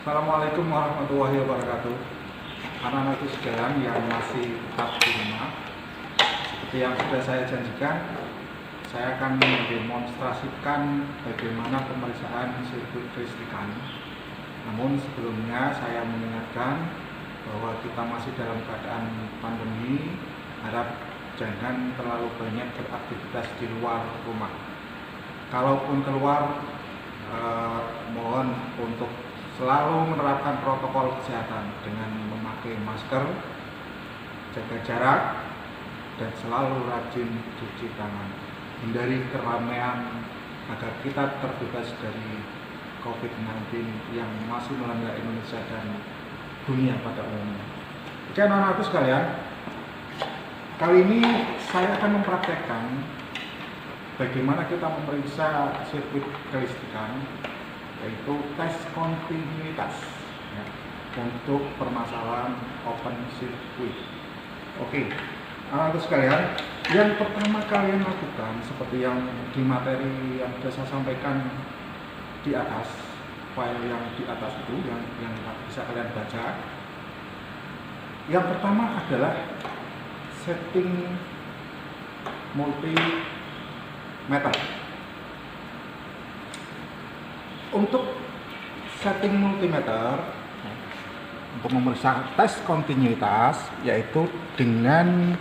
Assalamualaikum warahmatullahi wabarakatuh. Anak-anakku sekalian yang masih tetap di rumah, seperti yang sudah saya janjikan, saya akan mendemonstrasikan bagaimana pemeriksaan sirkuit kelistrikan. Namun sebelumnya saya mengingatkan bahwa kita masih dalam keadaan pandemi, harap jangan terlalu banyak beraktivitas di luar rumah. Kalaupun keluar, mohon untuk selalu menerapkan protokol kesehatan dengan memakai masker, jaga jarak, dan selalu rajin cuci tangan. Hindari keramaian agar kita terbebas dari COVID-19 yang masih melanda Indonesia dan dunia pada umumnya. Oke anak-anakku sekalian, kali ini saya akan mempraktekkan bagaimana kita memeriksa sirkuit kelistrikan, yaitu tes kontinuitas ya, untuk permasalahan open circuit. Oke, anak-anak sekalian, yang pertama kalian lakukan seperti yang di materi yang sudah saya sampaikan di atas, file yang di atas itu yang bisa kalian baca. Yang pertama adalah setting multimeter. Untuk setting multimeter untuk memeriksa tes kontinuitas, yaitu dengan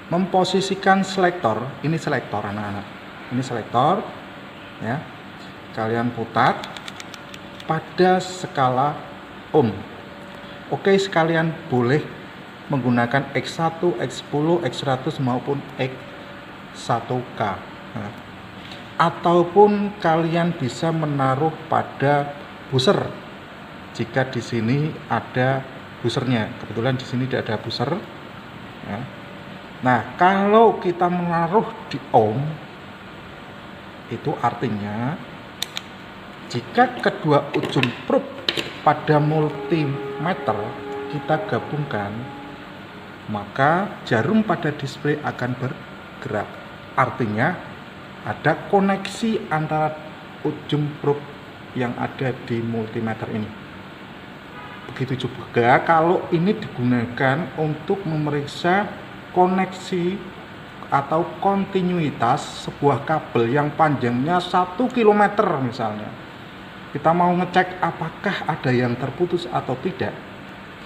memposisikan selektor. Ini selektor anak-anak, ini selektor ya, kalian putar pada skala ohm. Oke, sekalian boleh menggunakan X1, X10, X100 maupun X1K. Ataupun kalian bisa menaruh pada buzzer jika di sini ada buzzernya. Kebetulan di sini tidak ada buzzer ya. Nah, kalau kita menaruh di ohm, itu artinya jika kedua ujung probe pada multimeter kita gabungkan, maka jarum pada display akan bergerak. Artinya ada koneksi antara ujung probe yang ada di multimeter ini. Begitu juga kalau ini digunakan untuk memeriksa koneksi atau kontinuitas sebuah kabel yang panjangnya 1 km misalnya. Kita mau ngecek apakah ada yang terputus atau tidak,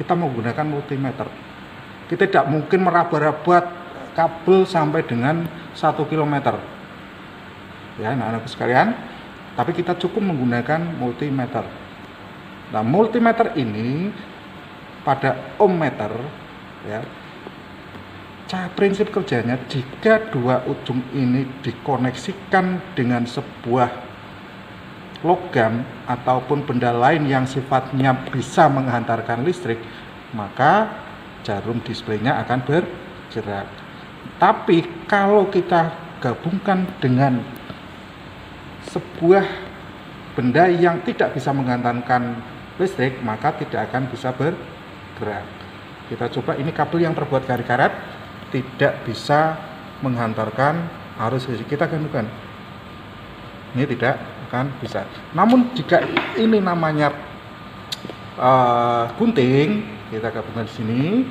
kita menggunakan multimeter. Kita tidak mungkin meraba-raba kabel sampai dengan 1 km. Ya, anak-anakku sekalian, tapi kita cukup menggunakan multimeter. Nah, multimeter ini pada ohmmeter ya, prinsip kerjanya jika dua ujung ini dikoneksikan dengan sebuah logam ataupun benda lain yang sifatnya bisa menghantarkan listrik, maka jarum displaynya akan bergerak. Tapi kalau kita gabungkan dengan sebuah benda yang tidak bisa menghantarkan listrik, maka tidak akan bisa bergerak. Kita coba, ini kabel yang terbuat dari karet, tidak bisa menghantarkan arus listrik. Kita gabungkan, ini tidak akan bisa. Namun jika ini namanya gunting, kita gabungkan di sini,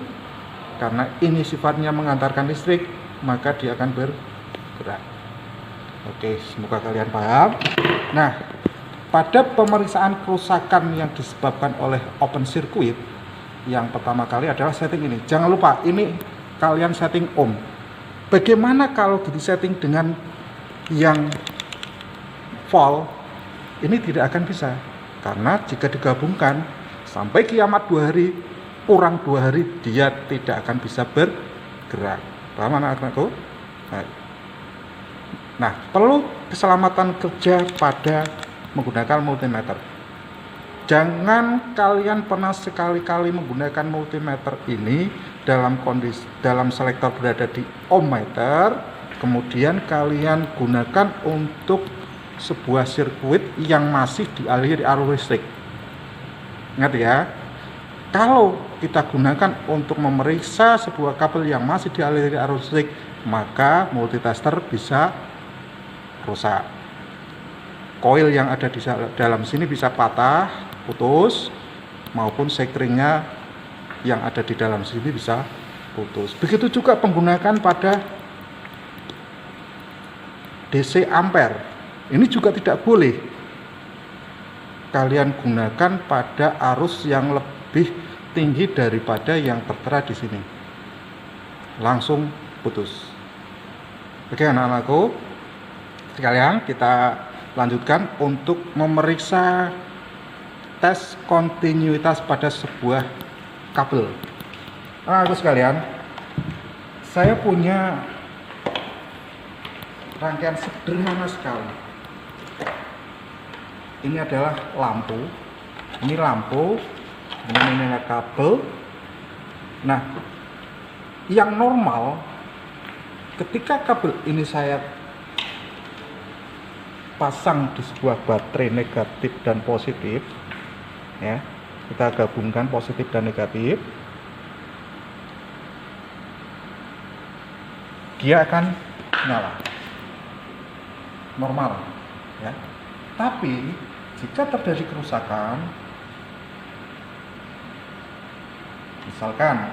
karena ini sifatnya menghantarkan listrik, maka dia akan bergerak. Oke, semoga kalian paham. Nah, pada pemeriksaan kerusakan yang disebabkan oleh open circuit, yang pertama kali adalah setting ini. Jangan lupa, ini kalian setting ohm. Bagaimana kalau disetting dengan yang volt? Ini tidak akan bisa, karena jika digabungkan sampai kiamat 2 hari, kurang 2 hari, dia tidak akan bisa bergerak. Paham anak-anakku? Nah, perlu keselamatan kerja pada menggunakan multimeter. Jangan kalian pernah sekali-kali menggunakan multimeter ini dalam selektor berada di ohmmeter, kemudian kalian gunakan untuk sebuah sirkuit yang masih dialiri arus listrik. Ingat ya, kalau kita gunakan untuk memeriksa sebuah kabel yang masih dialiri arus listrik, maka multitester bisa rusak. Koil yang ada di dalam sini bisa patah putus, maupun sekringnya yang ada di dalam sini bisa putus. Begitu juga menggunakan pada DC ampere. Ini juga tidak boleh kalian gunakan pada arus yang lebih tinggi daripada yang tertera di sini. Langsung putus. Oke anak-anakku sekalian, kita lanjutkan untuk memeriksa tes kontinuitas pada sebuah kabel. Anak-anakku sekalian, saya punya rangkaian sederhana sekali. Ini adalah lampu. Ini lampu, ini adalah kabel. Nah, yang normal ketika kabel ini saya pasang di sebuah baterai negatif dan positif, ya, kita gabungkan positif dan negatif, dia akan nyala normal, ya. Tapi jika terjadi kerusakan, misalkan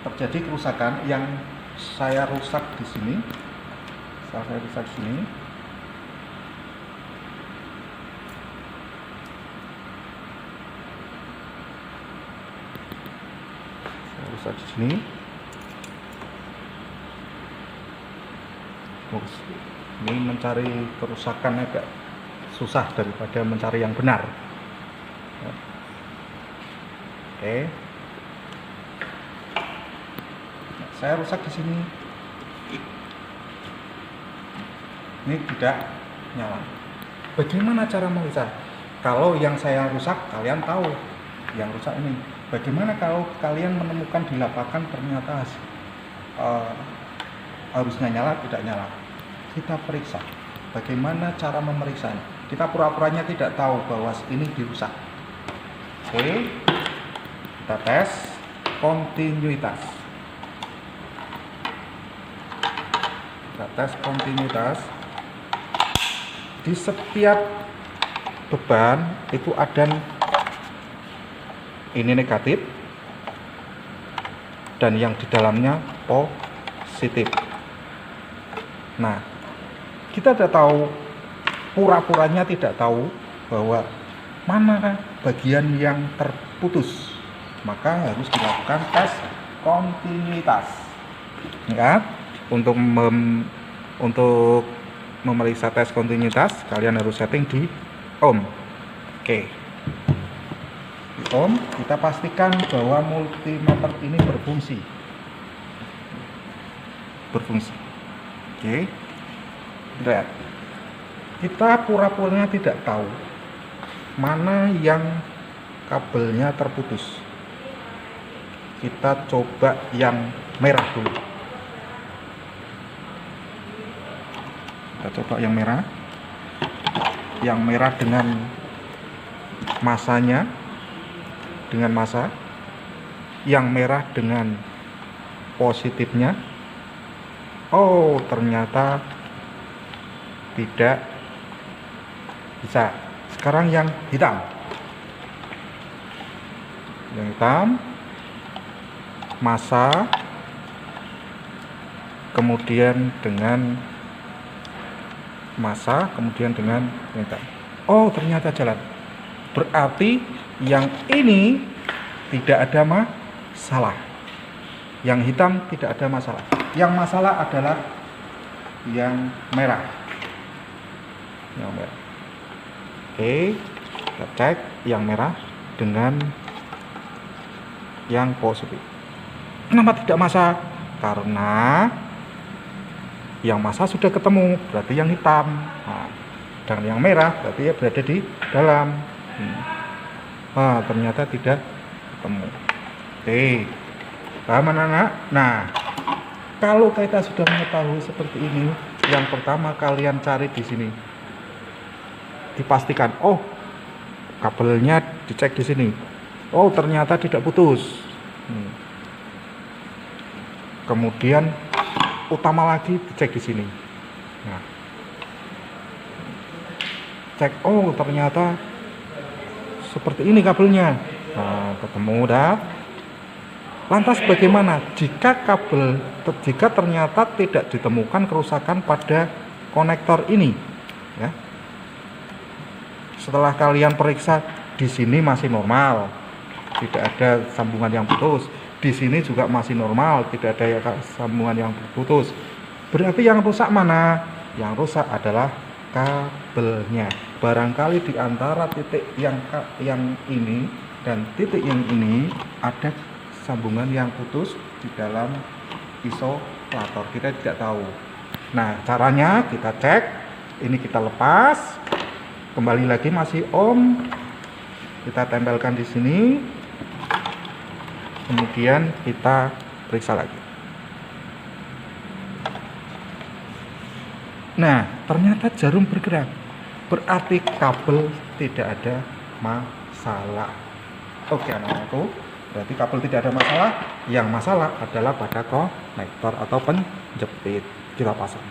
terjadi kerusakan yang saya rusak di sini, saya rusak di sini, ini mencari kerusakan agak susah daripada mencari yang benar. Oke. Saya rusak di sini. Ini tidak nyala. Bagaimana cara melihat? Kalau yang saya rusak, kalian tahu yang rusak ini. Bagaimana kalau kalian menemukan di lapangan ternyata harusnya nyala, tidak nyala? Kita periksa. Bagaimana cara memeriksanya? Kita pura-puranya tidak tahu bahwa ini dirusak. Oke, kita tes kontinuitas. Kita tes kontinuitas. Di setiap beban itu ada ini negatif dan yang di dalamnya positif. Nah, kita tidak tahu, pura-puranya tidak tahu bahwa mana bagian yang terputus, maka harus dilakukan tes kontinuitas. Ya, untuk memeriksa tes kontinuitas, kalian harus setting di ohm. Oke. Di ohm, kita pastikan bahwa multimeter ini berfungsi. Oke. Lihat. Kita pura-puranya tidak tahu mana yang kabelnya terputus. Kita coba yang merah dulu. Kita coba yang merah. Yang merah dengan masanya, dengan masa. Yang merah dengan positifnya. Oh, ternyata tidak bisa. Sekarang yang hitam. Yang hitam, masa, kemudian dengan masa, kemudian dengan hitam. Oh, ternyata jalan. Berarti yang ini tidak ada masalah. Yang hitam tidak ada masalah. Yang masalah adalah yang merah. Yang merah. Oke, kita cek yang merah dengan yang positif. Kenapa tidak masa? Karena yang masa sudah ketemu, berarti yang hitam. Nah, dan yang merah berarti ya berada di dalam. Nah, ternyata tidak ketemu. Oke, paham anak-anak? Nah, kalau kita sudah mengetahui seperti ini, yang pertama kalian cari di sini. Dipastikan, oh, kabelnya dicek di sini. Oh, ternyata tidak putus. Kemudian utama lagi dicek di sini. Nah, cek, oh ternyata seperti ini kabelnya. Nah, ketemu dah. Lantas bagaimana jika ternyata tidak ditemukan kerusakan pada konektor ini, ya? Setelah kalian periksa, di sini masih normal, tidak ada sambungan yang putus. Di sini juga masih normal, tidak ada sambungan yang putus. Berarti yang rusak mana? Yang rusak adalah kabelnya. Barangkali di antara titik yang ini dan titik yang ini ada sambungan yang putus di dalam isolator, kita tidak tahu. Nah, caranya kita cek, ini kita lepas, kembali lagi masih ohm, kita tempelkan di sini, kemudian kita periksa lagi. Nah, ternyata jarum bergerak, berarti kabel tidak ada masalah. Oke anak-anakku, berarti kabel tidak ada masalah. Yang masalah adalah pada konektor atau penjepit. Kita pasang.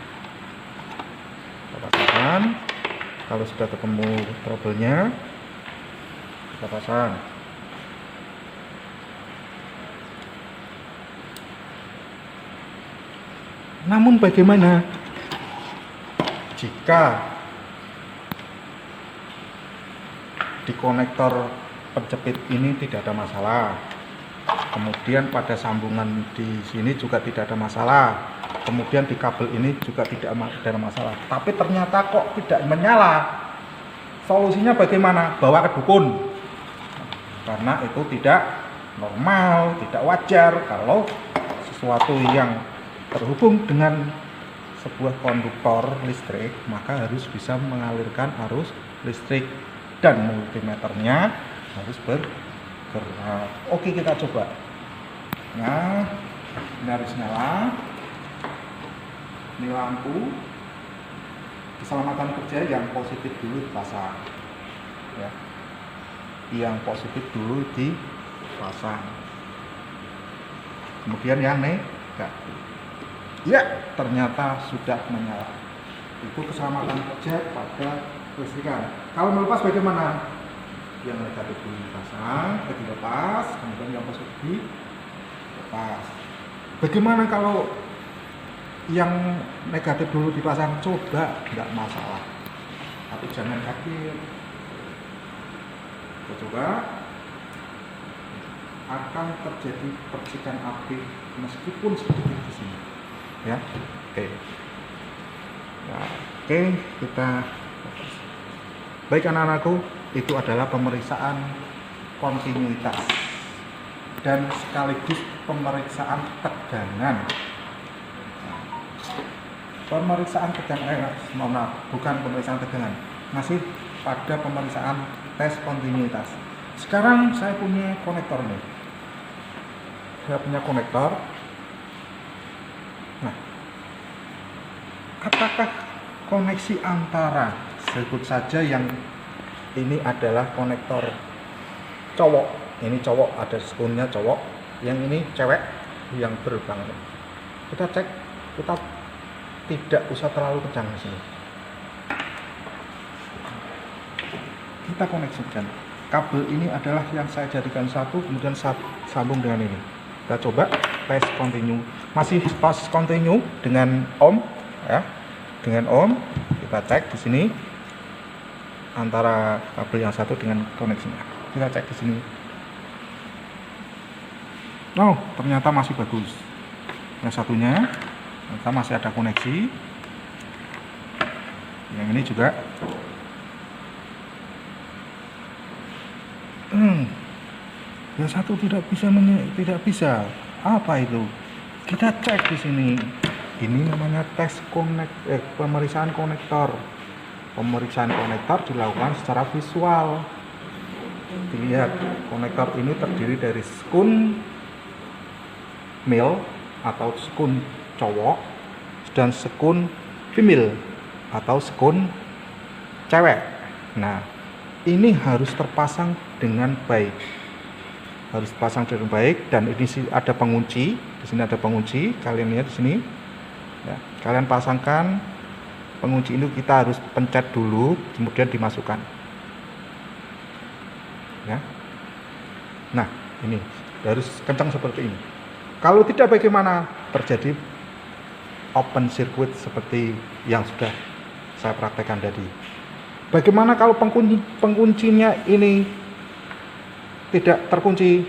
Kalau sudah ketemu trouble-nya, kita pasang. Namun bagaimana jika di konektor penjepit ini tidak ada masalah, kemudian pada sambungan di sini juga tidak ada masalah, kemudian di kabel ini juga tidak ada masalah, tapi ternyata kok tidak menyala? Solusinya bagaimana? Bawa ke dukun, karena itu tidak normal, tidak wajar kalau sesuatu yang terhubung dengan sebuah konduktor listrik maka harus bisa mengalirkan arus listrik dan multimeternya harus bergerak. Oke, kita coba. Nah, ini harus nyala. Ini lampu. Keselamatan kerja yang positif dulu dipasang, ya. Yang positif dulu dipasang. Kemudian yang negatif. Ya, ternyata sudah menyala. Itu keselamatan kerja pada listrikan. Kalau melepas bagaimana? Yang negatif dulu dipasang, dilepas, kemudian yang positif dilepas. Bagaimana kalau yang negatif dulu dipasang? Coba, nggak masalah, tapi jangan kaget. Kita coba, akan terjadi percikan api meskipun sedikit di sini, ya. Oke. Nah, oke, kita baik anak-anakku, itu adalah pemeriksaan kontinuitas dan sekaligus pemeriksaan tegangan. Pemeriksaan tegangan, bukan pemeriksaan tegangan, masih pada pemeriksaan tes kontinuitas. Sekarang saya punya konektor nih. Saya punya konektor. Nah, apakah koneksi antara, sebut saja yang ini adalah konektor cowok, ini cowok, ada sekunnya cowok, yang ini cewek yang berbangun. Kita cek, kita tidak usah terlalu kencang di sini. Kita koneksikan. Kabel ini adalah yang saya jadikan satu, kemudian sambung dengan ini. Kita coba tes continue, masih pas continue dengan ohm, ya, dengan ohm. Kita cek di sini antara kabel yang satu dengan koneksinya. Kita cek di sini. Oh, ternyata masih bagus. Yang satunya ternyata masih ada koneksi. Yang ini juga. Yang satu tidak bisa. Apa itu? Kita cek di sini. Ini namanya tes pemeriksaan konektor. Pemeriksaan konektor dilakukan secara visual. Dilihat, konektor ini terdiri dari skun male atau skun cowok dan skun female atau skun cewek. Nah, ini harus terpasang dengan baik. Harus pasang dengan baik, dan ini ada pengunci. Di sini ada pengunci. Kalian lihat di sini. Ya, kalian pasangkan pengunci ini kita harus pencet dulu, kemudian dimasukkan. Ya. Nah, ini harus kencang seperti ini. Kalau tidak, bagaimana? Terjadi open circuit seperti yang sudah saya praktekkan tadi. Bagaimana kalau penguncinya ini tidak terkunci?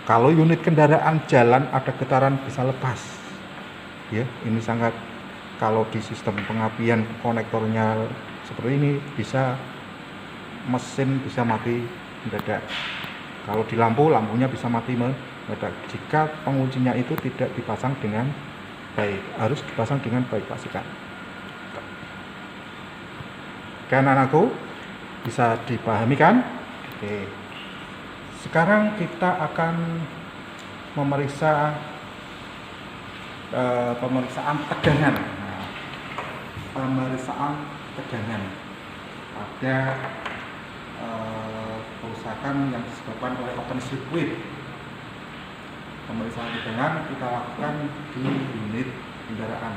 Kalau unit kendaraan jalan ada getaran bisa lepas. Ya, ini sangat, kalau di sistem pengapian konektornya seperti ini, bisa mesin bisa mati mendadak. Kalau di lampu, lampunya bisa mati mendadak jika penguncinya itu tidak dipasang dengan baik. Harus dipasang dengan baik, pastikan. Oke, anak-anakku, bisa dipahami kan? Oke. Sekarang kita akan memeriksa pemeriksaan tegangan. Nah, pemeriksaan tegangan pada kerusakan yang disebabkan oleh open circuit. Pemeriksaan tegangan kita lakukan di unit kendaraan.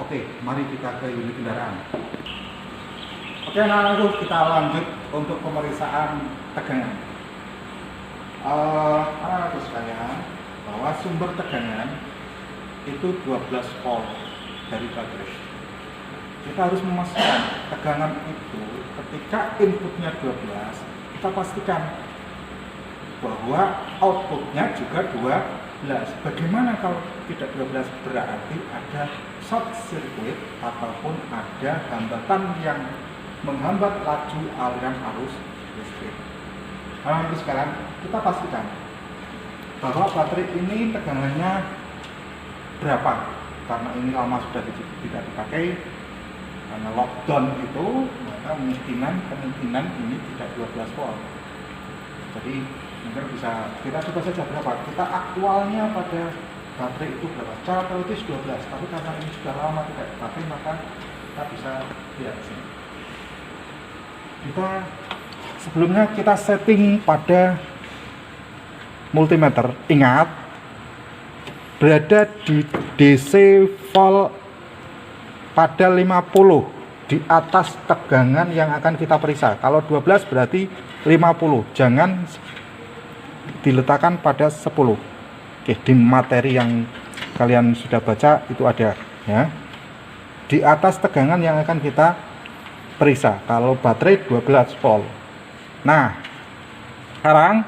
Oke, mari kita ke unit kendaraan. Oke, anak-anakku, kita lanjut untuk pemeriksaan tegangan. Anak-anakku sekalian, bahwa sumber tegangan itu 12 volt dari baterai. Kita harus memastikan tegangan itu ketika inputnya 12, kita pastikan bahwa outputnya juga 12. Bagaimana kalau tidak 12? Berarti ada short circuit ataupun ada hambatan yang menghambat laju aliran arus listrik. Nah, sekarang kita pastikan bahwa baterai ini tegangannya berapa, karena ini lama sudah tidak dipakai, karena lockdown itu, maka kemungkinan ini tidak 12 volt. Jadi mungkin bisa kita coba saja berapa kita aktualnya pada baterai itu berapa. Secara teoritis 12, tapi karena ini sudah lama tidak dipakai, maka kita bisa lihat sini. Sebelumnya kita setting pada multimeter. Ingat, berada di DC volt pada 50, di atas tegangan yang akan kita periksa. Kalau 12 berarti 50, jangan diletakkan pada 10. Oke, di materi yang kalian sudah baca itu ada ya. Di atas tegangan yang akan kita periksa. Kalau baterai 12 volt. Nah, sekarang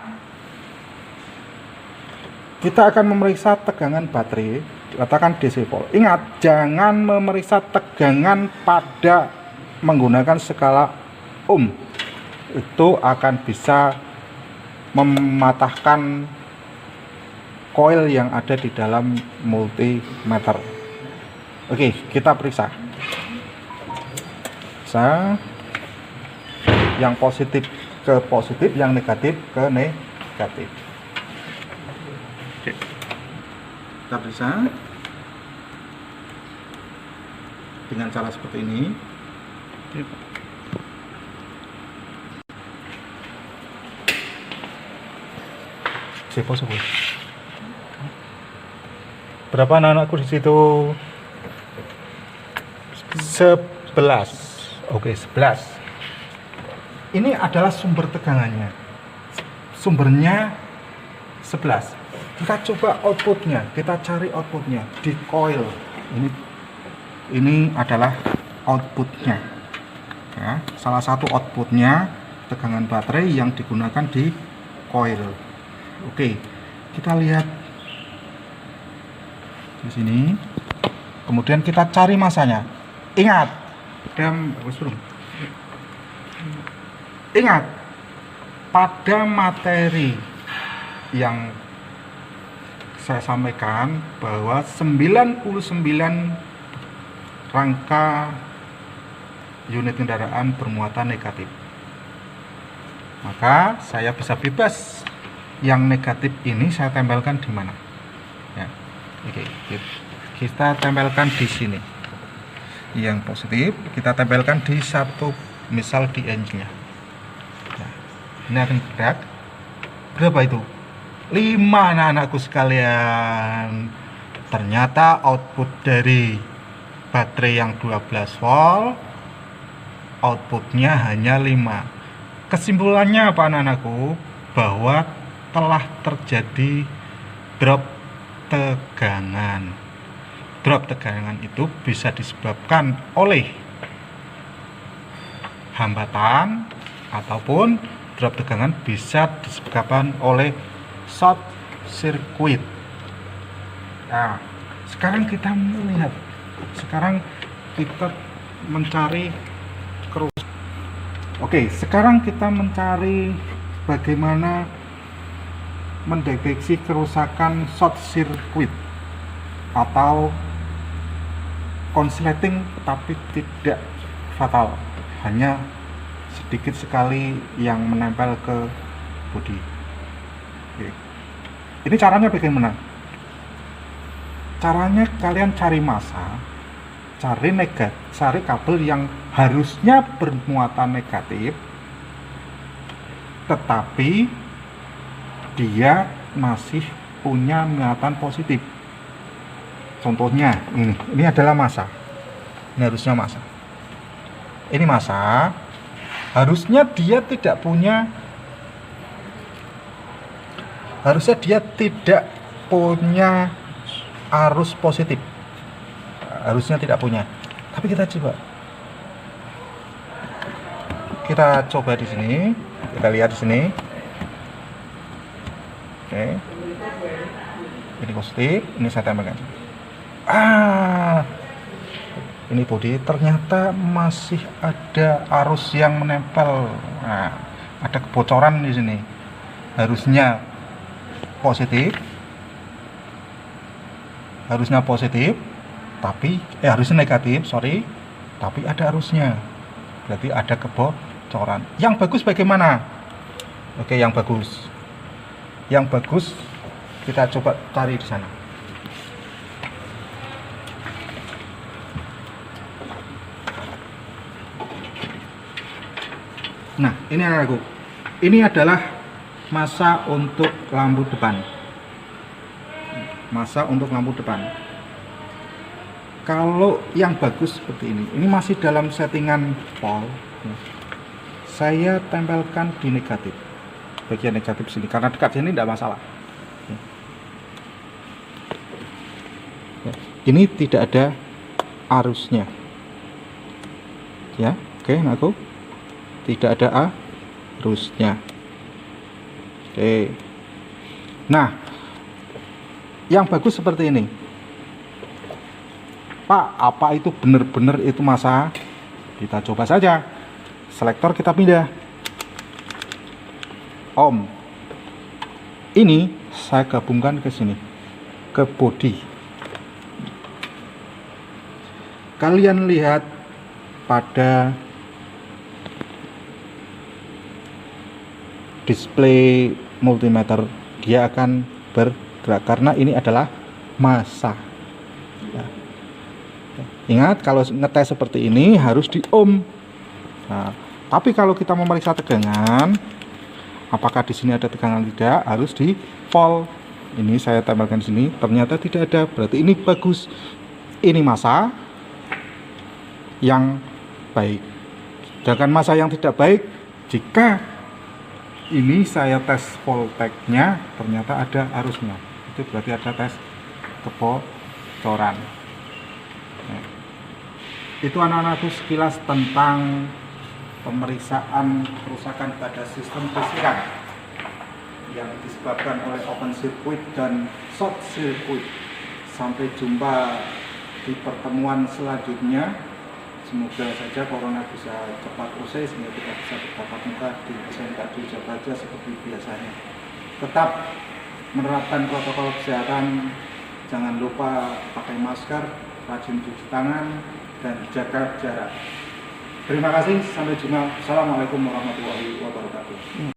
kita akan memeriksa tegangan baterai, letakkan DC volt. Ingat, jangan memeriksa tegangan pada menggunakan skala ohm. Itu akan bisa mematahkan coil yang ada di dalam multimeter. Oke, kita periksa. Yang positif ke positif, yang negatif ke negatif. Oke. Kita periksa dengan cara seperti ini. Berapa anak-anakku di situ? 11. Oke, 11. Ini adalah sumber tegangannya. Sumbernya 11. Kita coba outputnya, kita cari outputnya di coil. Ini adalah outputnya. Ya, salah satu outputnya tegangan baterai yang digunakan di coil. Oke, kita lihat di sini. Kemudian kita cari masanya. Ingat, ingat, pada materi yang saya sampaikan bahwa 99 rangka unit kendaraan bermuatan negatif. Maka saya bisa bebas yang negatif ini saya tempelkan di mana? Ya. Oke, kita tempelkan di sini. Yang positif kita tempelkan di satu, misal di engine-nya. Nah, ini akan bergerak. Berapa itu? 5 anak-anakku sekalian. Ternyata output dari baterai yang 12 volt, outputnya hanya 5. Kesimpulannya apa anak-anakku? Bahwa telah terjadi drop tegangan. Drop tegangan itu bisa disebabkan oleh hambatan ataupun drop tegangan bisa disebabkan oleh short circuit. Nah, sekarang kita melihat, sekarang kita mencari sekarang kita mencari bagaimana mendeteksi kerusakan short circuit atau konsleting tapi tidak fatal, hanya sedikit sekali yang menempel ke bodi. Oke. Ini caranya bagaimana? Caranya kalian cari massa, cari kabel yang harusnya bermuatan negatif tetapi dia masih punya muatan positif. Contohnya ini adalah massa. Ini harusnya massa. Ini massa. Harusnya dia tidak punya arus positif. Harusnya tidak punya. Tapi kita coba di sini. Kita lihat di sini. Oke. Ini positif, ini saya tempelkan. Ini bodi ternyata masih ada arus yang menempel. Nah, ada kebocoran di sini. Harusnya harusnya negatif, tapi ada arusnya. Berarti ada kebocoran. Yang bagus bagaimana? Oke, yang bagus kita coba cari di sana. Nah, ini anakku. Ini adalah massa untuk lampu depan. Kalau yang bagus seperti ini masih dalam settingan pol. Saya tempelkan di negatif, bagian negatif sini, karena dekat sini tidak masalah. Ini tidak ada arusnya, ya. Oke, anakku. Tidak ada arusnya. Oke. Nah, yang bagus seperti ini. Pak, apa itu benar-benar itu massa? Kita coba saja. Selektor kita pindah. Ohm. Ini saya gabungkan ke sini, ke bodi. Kalian lihat pada display multimeter, dia akan bergerak karena ini adalah massa. Ya. Ingat, kalau ngetes seperti ini harus di ohm. Nah, tapi kalau kita memeriksa tegangan, apakah di sini ada tegangan tidak, harus di volt. Ini saya tambahkan di sini, ternyata tidak ada. Berarti ini bagus. Ini massa yang baik. Sedangkan massa yang tidak baik, jika ini saya tes voltage-nya ternyata ada arusnya, itu berarti ada tes kebocoran. Nah, itu anak-anakku sekilas tentang pemeriksaan kerusakan pada sistem kelistrikan yang disebabkan oleh open circuit dan short circuit. Sampai jumpa di pertemuan selanjutnya. Semoga saja corona bisa cepat usai sehingga kita bisa bertatap muka di SMK di Jakarta seperti biasanya. Tetap menerapkan protokol kesehatan, jangan lupa pakai masker, rajin cuci tangan, dan jaga jarak. Terima kasih, sampai jumpa. Assalamualaikum warahmatullahi wabarakatuh.